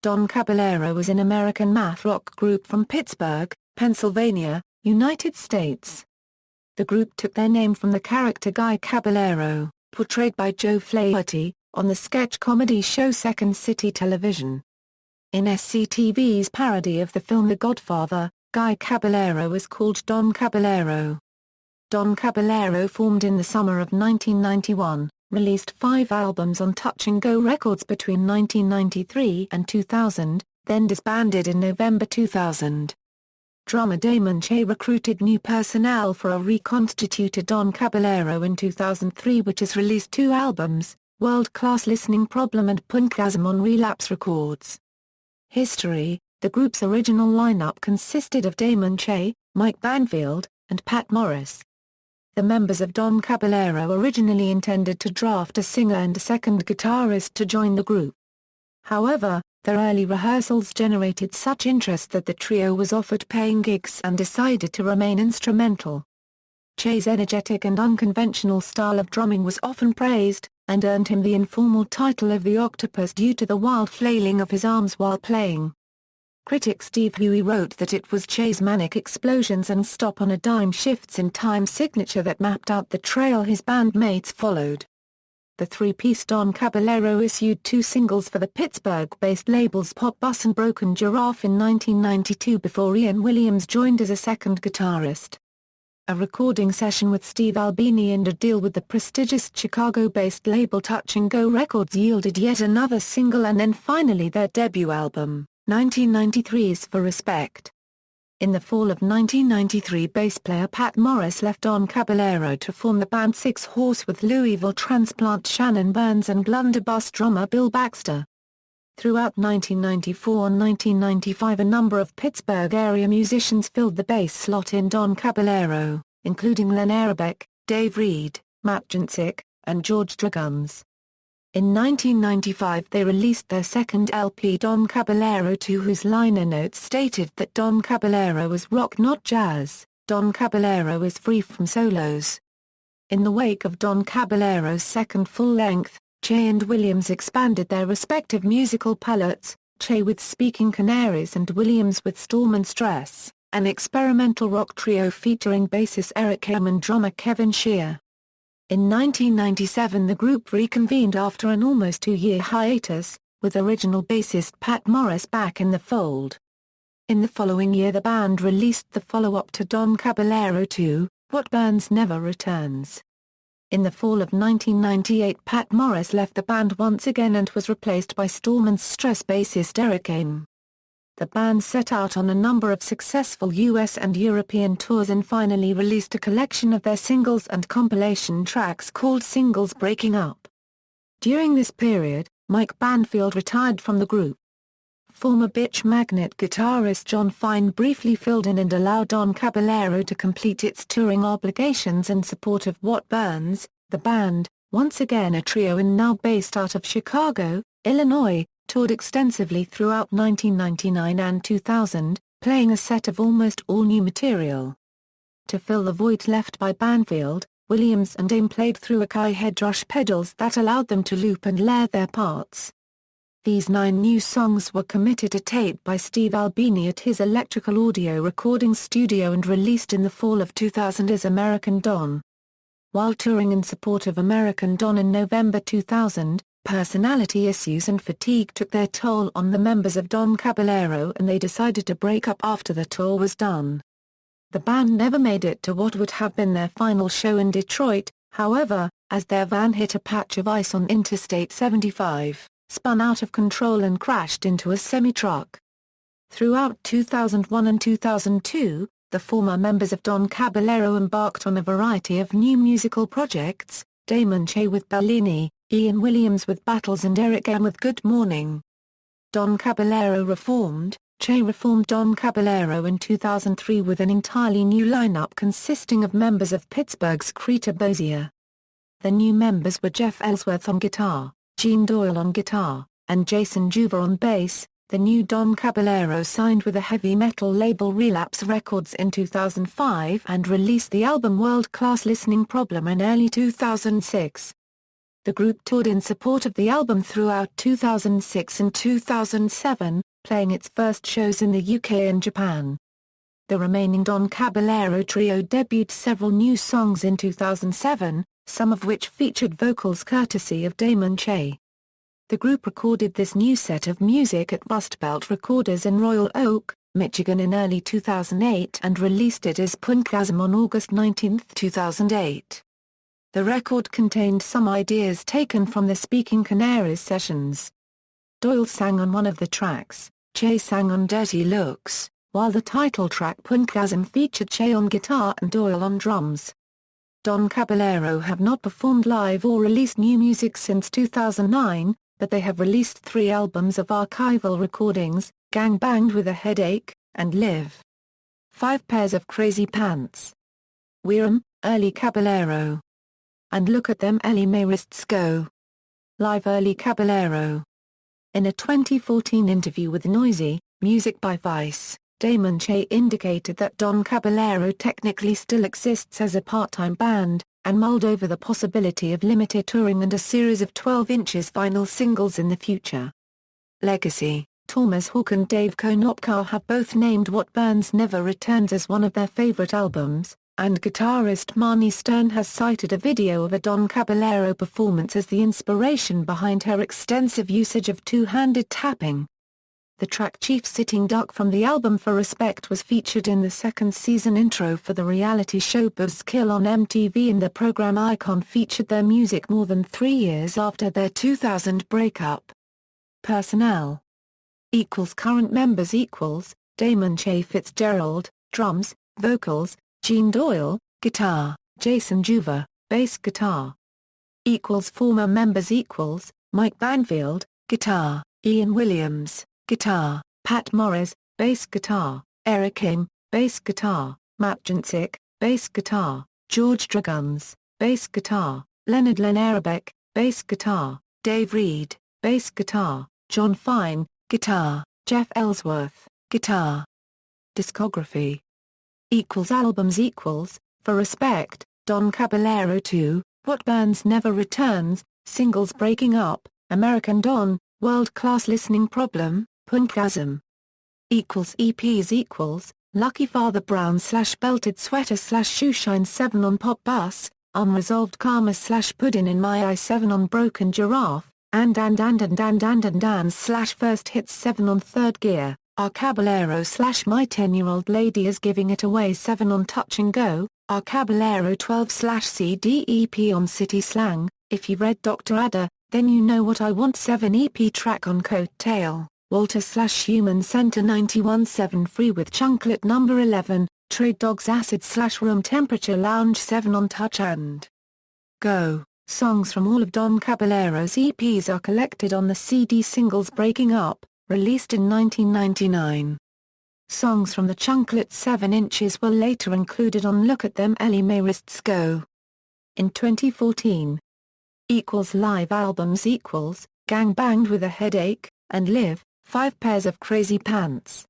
Don Caballero was an American math rock group from Pittsburgh, Pennsylvania, United States. The group took their name from the character Guy Caballero, portrayed by Joe Flaherty, on the sketch comedy show Second City Television. In SCTV's parody of the film The Godfather, Guy Caballero is called Don Caballero. Don Caballero formed in the summer of 1991, released 5 albums on Touch and Go Records between 1993 and 2000, then disbanded in November 2000. Drummer Damon Che recruited new personnel for a reconstituted Don Caballero in 2003, which has released 2 albums, World Class Listening Problem and Punkgasm, on Relapse Records. History: the group's original lineup consisted of Damon Che, Mike Banfield, and Pat Morris. The members of Don Caballero originally intended to draft a singer and a second guitarist to join the group. However, their early rehearsals generated such interest that the trio was offered paying gigs and decided to remain instrumental. Che's energetic and unconventional style of drumming was often praised, and earned him the informal title of the Octopus due to the wild flailing of his arms while playing. Critic Steve Huey wrote that it was Che's manic explosions and stop-on-a-dime shifts in time signature that mapped out the trail his bandmates followed. The 3-piece Don Caballero issued 2 singles for the Pittsburgh-based labels Pop Bus and Broken Giraffe in 1992 before Ian Williams joined as a second guitarist. A recording session with Steve Albini and a deal with the prestigious Chicago-based label Touch and Go Records yielded yet another single, and then finally their debut album, 1993's For Respect. In the fall of 1993, bass player Pat Morris left Don Caballero to form the band Six Horse with Louisville transplant Shannon Burns and blunderbuss drummer Bill Baxter. Throughout 1994 and 1995, a number of Pittsburgh-area musicians filled the bass slot in Don Caballero, including Len Arabeck, Dave Reed, Matt Jancic, and George Draguns. In 1995 they released their second LP Don Caballero 2, whose liner notes stated that Don Caballero was rock not jazz, Don Caballero is free from solos. In the wake of Don Caballero's second full-length, Che and Williams expanded their respective musical palettes, Che with Speaking Canaries and Williams with Storm and Stress, an experimental rock trio featuring bassist Eric Carr and drummer Kevin Shear. In 1997 the group reconvened after an almost 2-year hiatus, with original bassist Pat Morris back in the fold. In the following year the band released the follow-up to Don Caballero 2, What Burns Never Returns. In the fall of 1998 Pat Morris left the band once again and was replaced by Storm and Stress bassist Eric Aim. The band set out on a number of successful US and European tours and finally released a collection of their singles and compilation tracks called Singles Breaking Up. During this period, Mike Banfield retired from the group. Former Bitch Magnet guitarist John Fine briefly filled in and allowed Don Caballero to complete its touring obligations in support of What Burns. The band, once again a trio and now based out of Chicago, Illinois, toured extensively throughout 1999 and 2000, playing a set of almost all new material. To fill the void left by Banfield, Williams and Aim played through Akai headrush pedals that allowed them to loop and layer their parts. These 9 new songs were committed to tape by Steve Albini at his Electrical Audio recording studio and released in the fall of 2000 as American Don. While touring in support of American Don in November 2000, personality issues and fatigue took their toll on the members of Don Caballero and they decided to break up after the tour was done. The band never made it to what would have been their final show in Detroit, however, as their van hit a patch of ice on Interstate 75, spun out of control and crashed into a semi-truck. Throughout 2001 and 2002, the former members of Don Caballero embarked on a variety of new musical projects, Damon Che with Bellini, Ian Williams with Battles and Eric Aim with Good Morning. Don Caballero reformed, Che reformed Don Caballero in 2003 with an entirely new lineup consisting of members of Pittsburgh's Creta Bozier. The new members were Jeff Ellsworth on guitar, Gene Doyle on guitar, and Jason Juva on bass. The new Don Caballero signed with the heavy metal label Relapse Records in 2005 and released the album World Class Listening Problem in early 2006. The group toured in support of the album throughout 2006 and 2007, playing its first shows in the UK and Japan. The remaining Don Caballero trio debuted several new songs in 2007, some of which featured vocals courtesy of Damon Che. The group recorded this new set of music at Rust Belt Recorders in Royal Oak, Michigan in early 2008 and released it as Punkgasm on August 19, 2008. The record contained some ideas taken from the Speaking Canaries sessions. Doyle sang on one of the tracks, Che sang on Dirty Looks, while the title track Punkgasm featured Che on guitar and Doyle on drums. Don Caballero have not performed live or released new music since 2009, but they have released 3 albums of archival recordings, Gang Banged with a Headache, and Live. 5 Pairs of Crazy Pants. We're 'em, Early Caballero. And Look at Them Ellie Mae Wrists Go. Live Early Caballero. In a 2014 interview with Noisy, Music by Vice, Damon Che indicated that Don Caballero technically still exists as a part-time band, and mulled over the possibility of limited touring and a series of 12-inch vinyl singles in the future. Legacy. Thomas Hawke and Dave Konopka have both named What Burns Never Returns as one of their favorite albums, and guitarist Marnie Stern has cited a video of a Don Caballero performance as the inspiration behind her extensive usage of two-handed tapping. The track Chief Sitting Duck from the album For Respect was featured in the second season intro for the reality show Buzzkill on MTV, and the program Icon featured their music more than 3 years after their 2000 breakup. Personnel. Current members Damon Che Fitzgerald, drums, vocals, Gene Doyle, guitar, Jason Juva, bass guitar. Former members Mike Banfield, guitar, Ian Williams, guitar, Pat Morris, bass guitar, Eric Kim, bass guitar, Matt Jancic, bass guitar, George Draguns, bass guitar, Leonard Lenarabek, bass guitar, Dave Reed, bass guitar, John Fine, guitar, Jeff Ellsworth, guitar. Discography. Albums For Respect, Don Caballero 2, What Burns Never Returns, Singles Breaking Up, American Don, World Class Listening Problem, Punkgasm. EPs Lucky Father Brown / Belted Sweater / Shoeshine 7 on Pop Bus, Unresolved Karma / Puddin' in My Eye 7 on Broken Giraffe, and Dance / First Hits 7 on Third Gear, Our Caballero / My 10-Year-Old Lady Is Giving It Away 7 on Touch and Go, Our Caballero 12 / CDEP on City Slang, If You Read Dr. Ada, Then You Know What I Want 7 EP track on Coat Tail, Walter / Human Center 91-7 Free with Chunklet No. 11, Trade Dogs Acid / Room Temperature Lounge 7 on Touch and Go. Songs from all of Don Caballero's EPs are collected on the CD Singles Breaking Up, released in 1999. Songs from the Chunklet 7 inches were later included on Look at Them Ellie Mae Wrists Go. In 2014. Live albums Gang Banged with a Headache, and Live, 5 Pairs of Crazy Pants.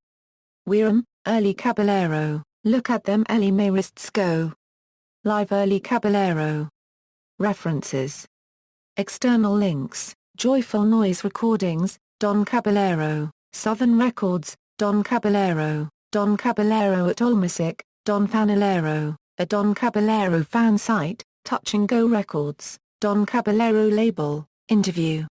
We're 'em, Early Caballero, Look at Them Ellie Mae Wrists Go. Live Early Caballero. References. External links, Joyful Noise Recordings, Don Caballero, Southern Records, Don Caballero at Olmusic, Don Fanalero, a Don Caballero fan site, Touch and Go Records, Don Caballero label, interview.